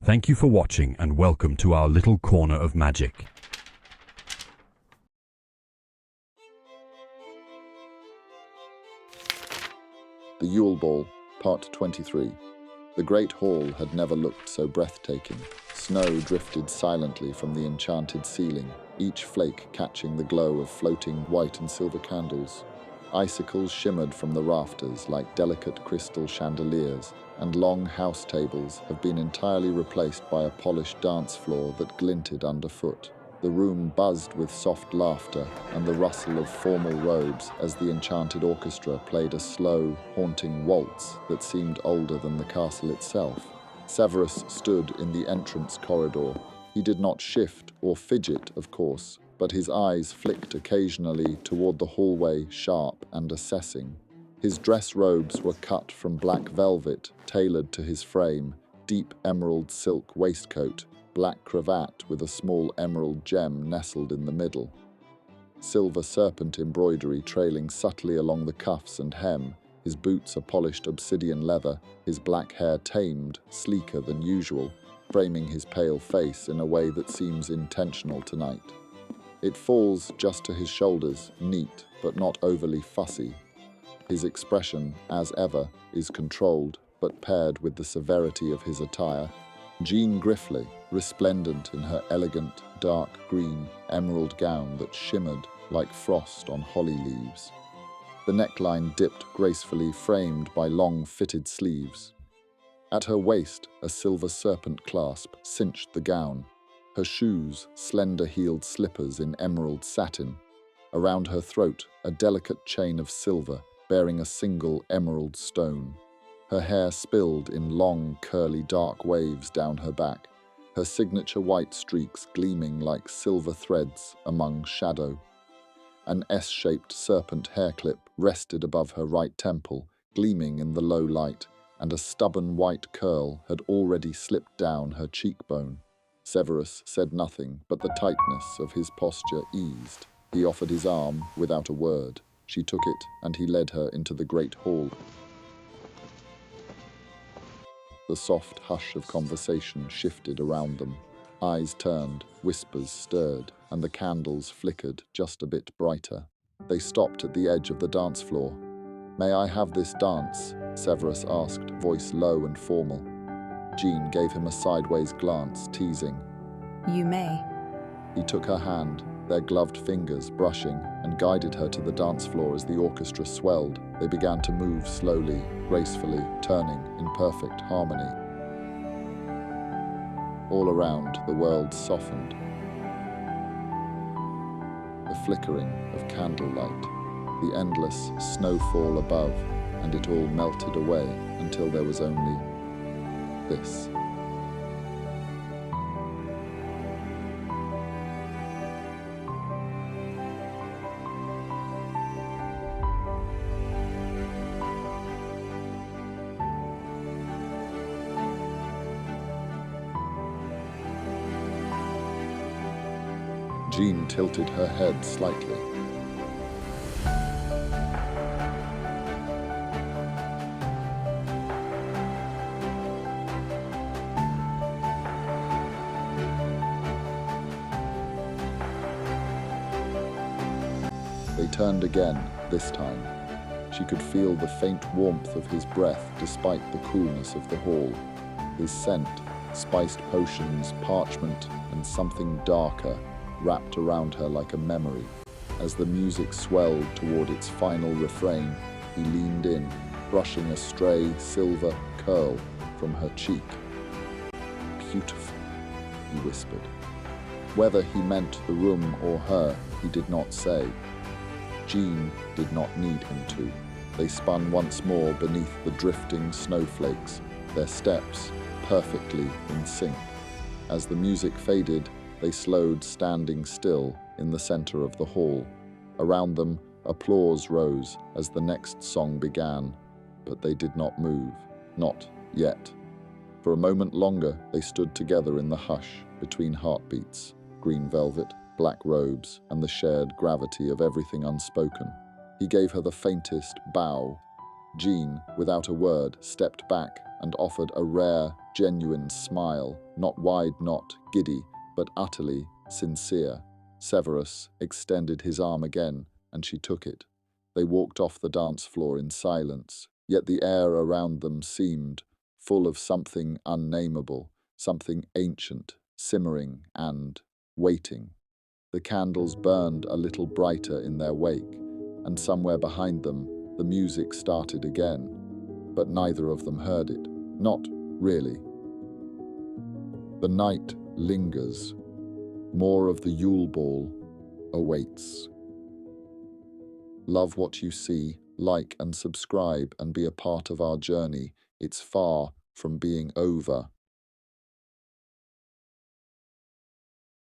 Thank you for watching and welcome to our little corner of magic. The Yule Ball, Part 23. The Great Hall had never looked so breathtaking. Snow drifted silently from the enchanted ceiling, each flake catching the glow of floating white and silver candles. Icicles shimmered from the rafters like delicate crystal chandeliers, and long house tables have been entirely replaced by a polished dance floor that glinted underfoot. The room buzzed with soft laughter and the rustle of formal robes as the enchanted orchestra played a slow, haunting waltz that seemed older than the castle itself. Severus stood in the entrance corridor. He did not shift or fidget, of course, but his eyes flicked occasionally toward the hallway, sharp and assessing. His dress robes were cut from black velvet, tailored to his frame, deep emerald silk waistcoat, black cravat with a small emerald gem nestled in the middle. Silver serpent embroidery trailing subtly along the cuffs and hem, his boots a polished obsidian leather, his black hair tamed, sleeker than usual, framing his pale face in a way that seems intentional tonight. It falls just to his shoulders, neat but not overly fussy. His expression, as ever, is controlled, but paired with the severity of his attire. Jean Griffley, resplendent in her elegant, dark green, emerald gown that shimmered like frost on holly leaves. The neckline dipped gracefully, framed by long, fitted sleeves. At her waist, a silver serpent clasp cinched the gown. Her shoes, slender-heeled slippers in emerald satin. Around her throat, a delicate chain of silver bearing a single emerald stone. Her hair spilled in long, curly, dark waves down her back, her signature white streaks gleaming like silver threads among shadow. An S-shaped serpent hairclip rested above her right temple, gleaming in the low light, and a stubborn white curl had already slipped down her cheekbone. Severus said nothing, but the tightness of his posture eased. He offered his arm without a word. She took it, and he led her into the great hall. The soft hush of conversation shifted around them. Eyes turned, whispers stirred, and the candles flickered just a bit brighter. They stopped at the edge of the dance floor. "May I have this dance?" Severus asked, voice low and formal. Jean gave him a sideways glance, teasing. "You may." He took her hand, their gloved fingers brushing, and guided her to the dance floor as the orchestra swelled. They began to move slowly, gracefully, turning in perfect harmony. All around, the world softened. The flickering of candlelight, the endless snowfall above, and it all melted away until there was only this. Jean tilted her head slightly. They turned again, this time. She could feel the faint warmth of his breath despite the coolness of the hall. His scent, spiced potions, parchment, and something darker, wrapped around her like a memory. As the music swelled toward its final refrain, he leaned in, brushing a stray silver curl from her cheek. "Beautiful," he whispered. Whether he meant the room or her, he did not say. Jean did not need him to. They spun once more beneath the drifting snowflakes, their steps perfectly in sync. As the music faded, they slowed, standing still in the center of the hall. Around them, applause rose as the next song began, but they did not move, not yet. For a moment longer, they stood together in the hush between heartbeats, green velvet, black robes, and the shared gravity of everything unspoken. He gave her the faintest bow. Jean, without a word, stepped back and offered a rare, genuine smile, not wide, not giddy, but utterly sincere. Severus extended his arm again, and she took it. They walked off the dance floor in silence, yet the air around them seemed full of something unnameable, something ancient, simmering and waiting. The candles burned a little brighter in their wake, and somewhere behind them the music started again, but neither of them heard it. Not really. The night lingers. More of the Yule Ball awaits. Love what you see, like and subscribe, and be a part of our journey. It's far from being over.